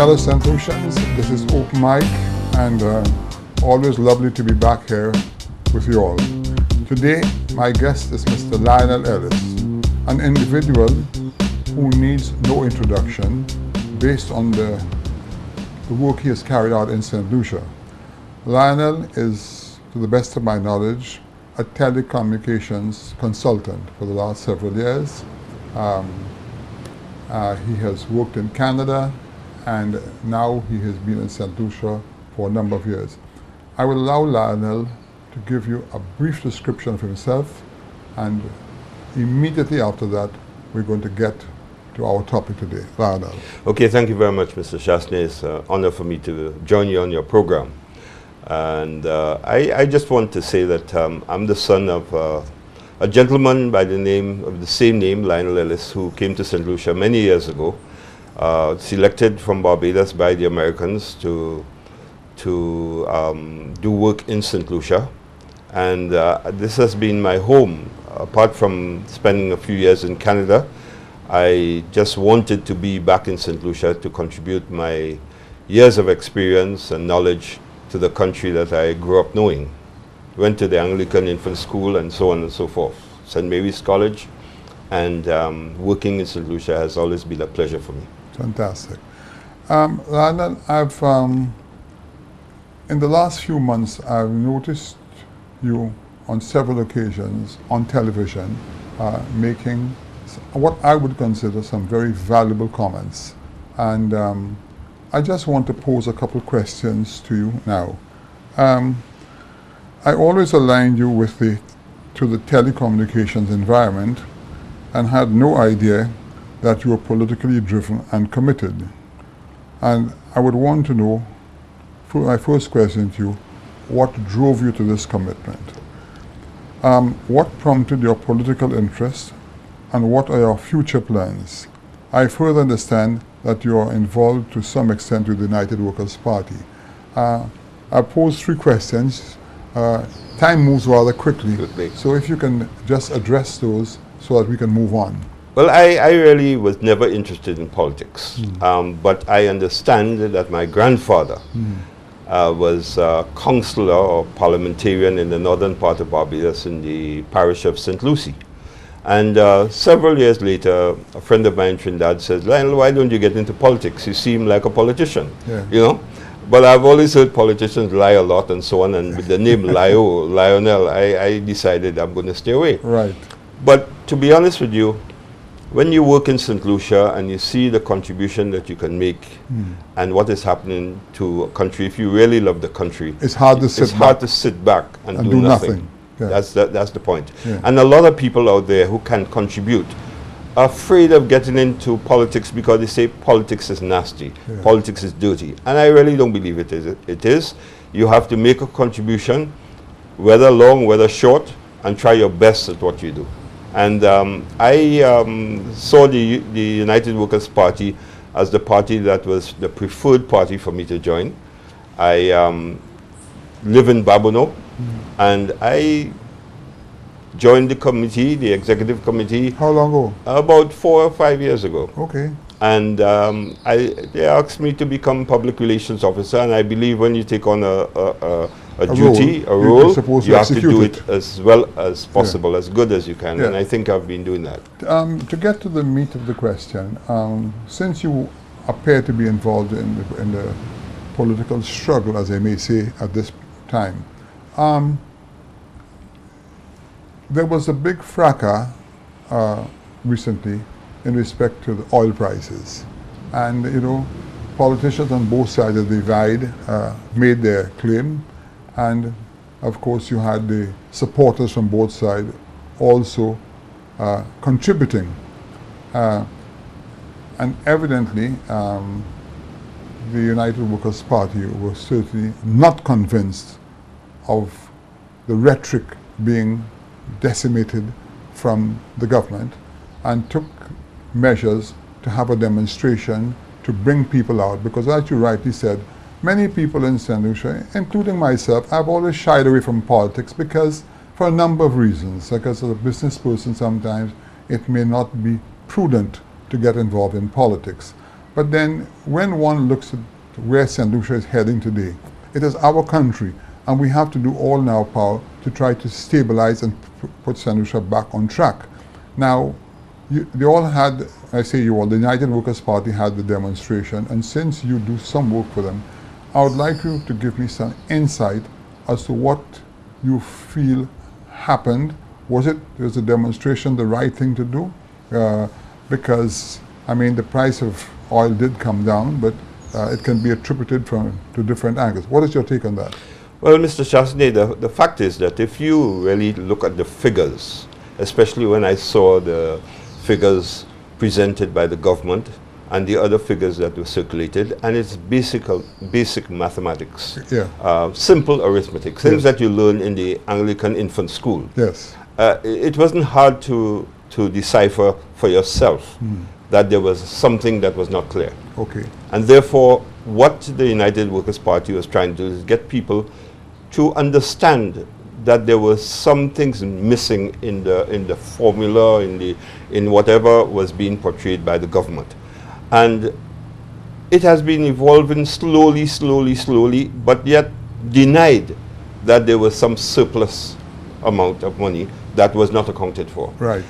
fellow St. Lucians, this is Open Mike, and always lovely to be back here with you all. Today, my guest is Mr. Lionel Ellis, an individual who needs no introduction based on the work he has carried out in St. Lucia. Lionel is, to the best of my knowledge, a telecommunications consultant for the last several years. He has worked in Canada, and now he has been in St. Lucia for a number of years. I will allow Lionel to give you a brief description of himself, and immediately after that, we're going to get to our topic today. Lionel. Okay, thank you very much, Mr. Shastney. It's an honor for me to join you on your program. And I just want to say that I'm the son of a gentleman by the same name, Lionel Ellis, who came to St. Lucia many years ago, selected from Barbados by the Americans to do work in St. Lucia. And this has been my home. Apart from spending a few years in Canada, I just wanted to be back in St. Lucia to contribute my years of experience and knowledge to the country that I grew up knowing. Went to the Anglican Infant School and so on and so forth. St. Mary's College, and working in St. Lucia has always been a pleasure for me. Fantastic. Lionel, in the last few months, I've noticed you on several occasions on television making what I would consider some very valuable comments. And I just want to pose a couple questions to you now. I always aligned you to the telecommunications environment and had no idea that you were politically driven and committed. And I would want to know, for my first question to you, what drove you to this commitment? What prompted your political interest, and what are your future plans? I further understand that you are involved to some extent with the United Workers' Party. I posed three questions. Time moves rather quickly, so if you can just address those so that we can move on. Well, I really was never interested in politics, but I understand that my grandfather was a councillor or parliamentarian in the northern part of Barbados in the parish of St. Lucie. And several years later, a friend of mine in Trinidad says, Lionel, why don't you get into politics? You seem like a politician, you know? But I've always heard politicians lie a lot and so on, and with the name Lionel, I decided I'm going to stay away. Right. But to be honest with you, when you work in St. Lucia and you see the contribution that you can make and what is happening to a country, if you really love the country, it's hard to sit back and do nothing. Yeah. That's the point. Yeah. And a lot of people out there who can contribute are afraid of getting into politics because they say politics is nasty, politics is dirty. And I really don't believe it is. It is. You have to make a contribution, whether long, whether short, and try your best at what you do. And I saw the United Workers' Party as the party that was the preferred party for me to join. I live in Babonneau, and I joined the committee, the executive committee. How long ago? About 4 or 5 years ago. Okay. And they asked me to become public relations officer, and I believe when you take on a duty, a role, you have to do it as well as possible, as good as you can, and I think I've been doing that. To get to the meat of the question, since you appear to be involved in the political struggle, as I may say, at this time, there was a big fracas recently in respect to the oil prices. And, you know, politicians on both sides of the divide made their claim. And, of course, you had the supporters from both sides also contributing. And evidently, the United Workers' Party was certainly not convinced of the rhetoric being decimated from the government, and took measures to have a demonstration to bring people out, because as you rightly said, many people in St. Lucia, including myself, I've always shied away from politics because for a number of reasons. Because as a business person, sometimes it may not be prudent to get involved in politics. But then when one looks at where St. Lucia is heading today, it is our country, and we have to do all in our power to try to stabilize and put St. Lucia back on track. Now, they all had, I say you all, the United Workers' Party had the demonstration, and since you do some work for them, I would like you to give me some insight as to what you feel happened. Was the demonstration the right thing to do? Because, I mean, the price of oil did come down, but it can be attributed to different angles. What is your take on that? Well, Mr. Chasney, the fact is that if you really look at the figures, especially when I saw the figures presented by the government and the other figures that were circulated, and it's basic mathematics, simple arithmetic, things that you learn in the Anglican infant school. Yes. It wasn't hard to decipher for yourself that there was something that was not clear. Okay. And therefore, what the United Workers' Party was trying to do is get people to understand that there were some things missing in the formula, in whatever was being portrayed by the government. And it has been evolving slowly, but yet denied that there was some surplus amount of money that was not accounted for. Right.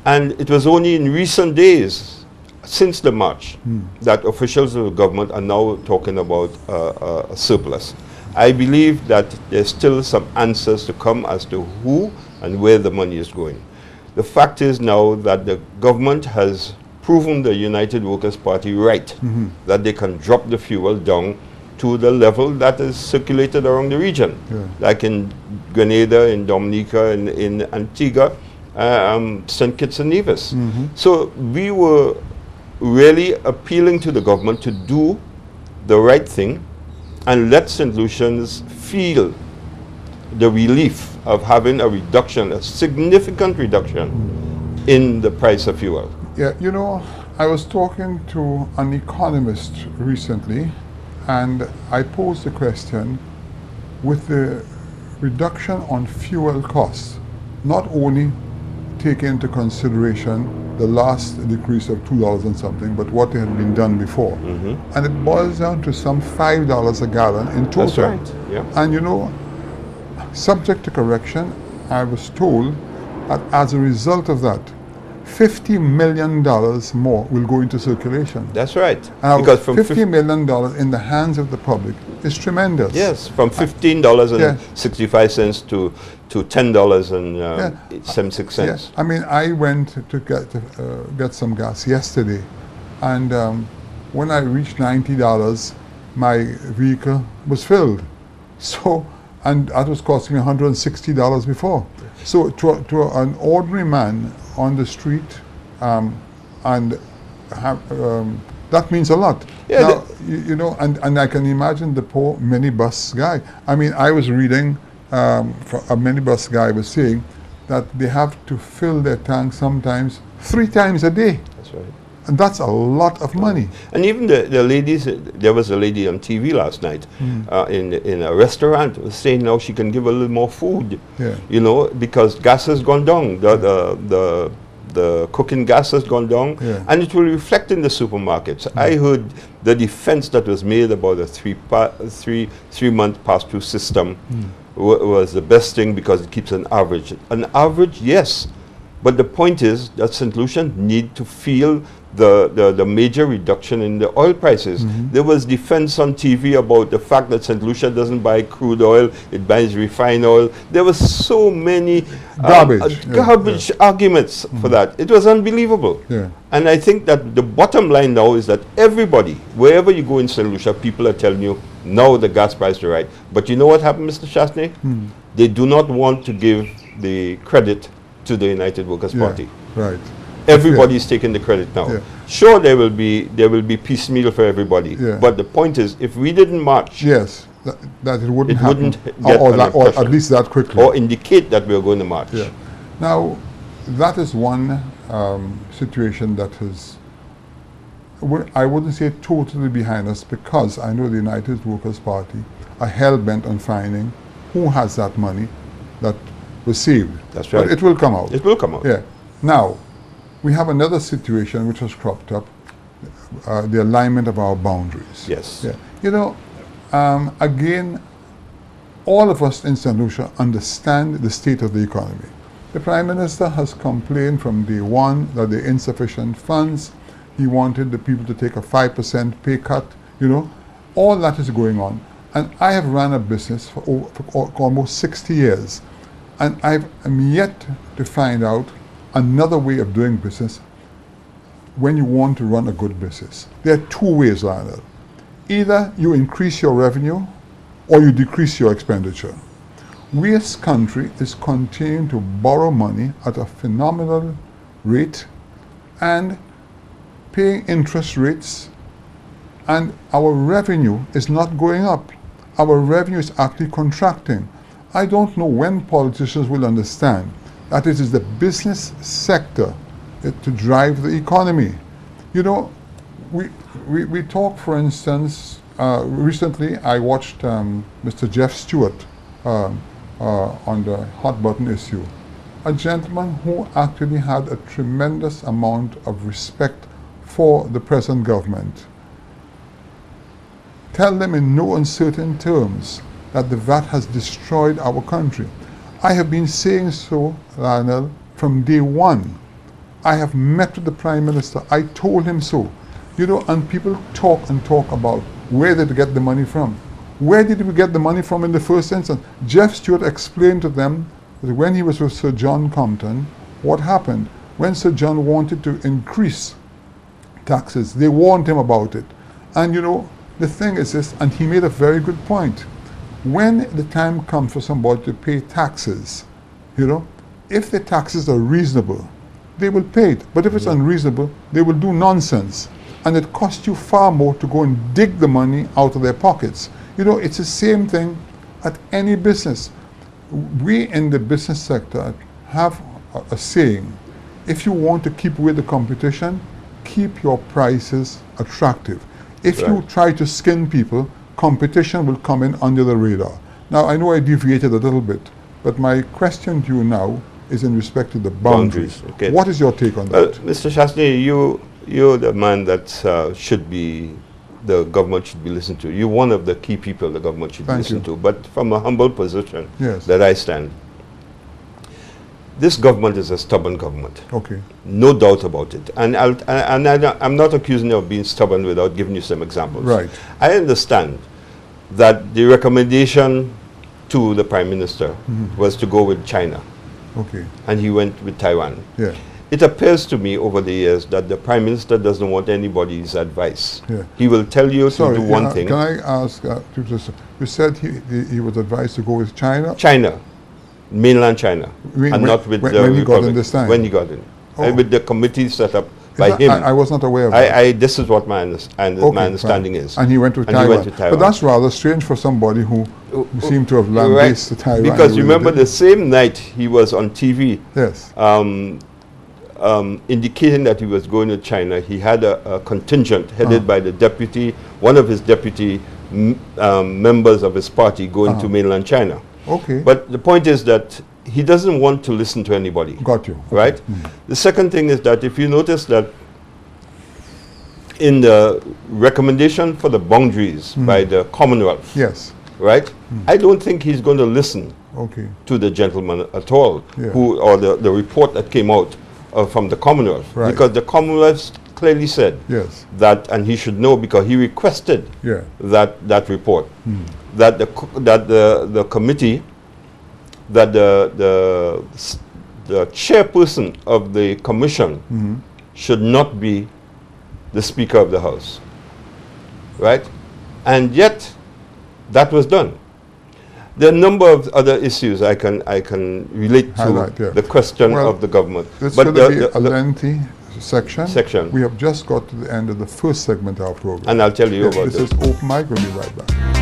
And it was only in recent days, since the March, that officials of the government are now talking about a surplus. I believe that there's still some answers to come as to who and where the money is going. The fact is now that the government has proven the United Workers' Party right, that they can drop the fuel down to the level that is circulated around the region, like in Grenada, in Dominica, in Antigua, St. Kitts and Nevis. So we were really appealing to the government to do the right thing and let St. Lucians feel the relief of having a reduction, a significant reduction in the price of fuel. Yeah, you know, I was talking to an economist recently, and I posed the question, with the reduction on fuel costs, not only take into consideration the last decrease of $2 and something, but what had been done before. And it boils down to some $5 a gallon in total. That's right, yeah. And you know, subject to correction, I was told that as a result of that, $50 million more will go into circulation. That's right. Because from $50 million in the hands of the public is tremendous. Yes, from $15.65 to $10.76. Yes. I mean, I went to get some gas yesterday, and when I reached $90, my vehicle was filled. So, and that was costing me $160 before. So to an ordinary man on the street, that means a lot. Yeah, now, you know, and I can imagine the poor minibus guy. I mean, I was reading, a minibus guy was saying that they have to fill their tank sometimes 3 times a day. That's right. And that's a lot of money. And even the ladies, there was a lady on TV last night in a restaurant was saying now she can give a little more food, you know, because gas has gone down. The cooking gas has gone down, and it will reflect in the supermarkets. I heard the defense that was made about a three-month pass-through system was the best thing because it keeps an average. An average, yes, but the point is that St. Lucia need to feel the major reduction in the oil prices. There was defense on TV about the fact that St. Lucia doesn't buy crude oil, it buys refined oil. There were so many garbage arguments for that. It was unbelievable. And I think that the bottom line now is that everybody, wherever you go in St. Lucia, people are telling you, now the gas price is right. But you know what happened, Mr. Chasney? They do not want to give the credit to the United Workers' Party. Right. Everybody's taking the credit now. Sure, there will be piecemeal for everybody. But the point is, if we didn't march, that it wouldn't happen, get or at least that quickly, or indicate that we are going to march. Now, that is one situation that is, I wouldn't say totally behind us, because I know the United Workers' Party are hell-bent on finding who has that money that was saved. That's right. But it will come out. It will come out. Yeah. Now, we have another situation which has cropped up, the alignment of our boundaries. Yes. Yeah. You know, again, all of us in St. Lucia understand the state of the economy. The Prime Minister has complained from day one that there are insufficient funds. He wanted the people to take a 5% pay cut. You know, all that is going on. And I have run a business for almost 60 years. And I'm yet to find out another way of doing business when you want to run a good business. There are two ways, Lionel. Either you increase your revenue or you decrease your expenditure. We as country is continuing to borrow money at a phenomenal rate and paying interest rates, and our revenue is not going up. Our revenue is actually contracting. I don't know when politicians will understand that it is the business sector to drive the economy. You know, we talk, for instance, recently I watched Mr. Jeff Stewart on the hot button issue. A gentleman who actually had a tremendous amount of respect for the present government. Tell them in no uncertain terms that the VAT has destroyed our country. I have been saying so, Lionel, from day one. I have met with the Prime Minister. I told him so. You know, and people talk and talk about where did they get the money from. Where did we get the money from in the first instance? Jeff Stewart explained to them that when he was with Sir John Compton, what happened? When Sir John wanted to increase taxes, they warned him about it. And you know, the thing is this, and he made a very good point. When the time comes for somebody to pay taxes, you know, if the taxes are reasonable, they will pay it. But if it's unreasonable, they will do nonsense. And it costs you far more to go and dig the money out of their pockets. You know, it's the same thing at any business. We in the business sector have a saying, if you want to keep with the competition, keep your prices attractive. If you try to skin people, competition will come in under the radar. Now, I know I deviated a little bit, but my question to you now is in respect to the boundaries. Okay. What is your take on that? Mr. Shastri, you're the man that should be, the government should be listened to. You're one of the key people the government should listen to. But from a humble position that I stand, this government is a stubborn government. Okay. No doubt about it. And I'm not accusing you of being stubborn without giving you some examples. Right. I understand that the recommendation to the Prime Minister was to go with China. Okay. And he went with Taiwan. Yeah. It appears to me over the years that the Prime Minister doesn't want anybody's advice. Yeah. He will tell you to do one thing. Can I ask, you said he was advised to go with China? China. Mainland China. And not with the when he got Republic. in this time? When he got in. Oh. With the committee set up by him. I was not aware of that. This is what my understanding is. And he went to Taiwan. But that's rather strange for somebody who seemed to have land-based to Taiwan. Because remember, the same night he was on TV indicating that he was going to China, he had a contingent headed by the deputy, one of his deputy members of his party going to mainland China. Okay. But the point is that he doesn't want to listen to anybody. Got you. Okay. Right? The second thing is that if you notice that in the recommendation for the boundaries by the Commonwealth, right? I don't think he's going to listen to the gentleman at all, or the report that came out from the Commonwealth, because the Commonwealth clearly said that, and he should know because he requested that report, that the committee, that the chairperson of the commission should not be the Speaker of the House, right? And yet, that was done. There are a number of other issues I can relate to the question of the government. This is going to be a lengthy section. We have just got to the end of the first segment of our program. And I'll tell you about this. This is Open Mic. We'll be right back.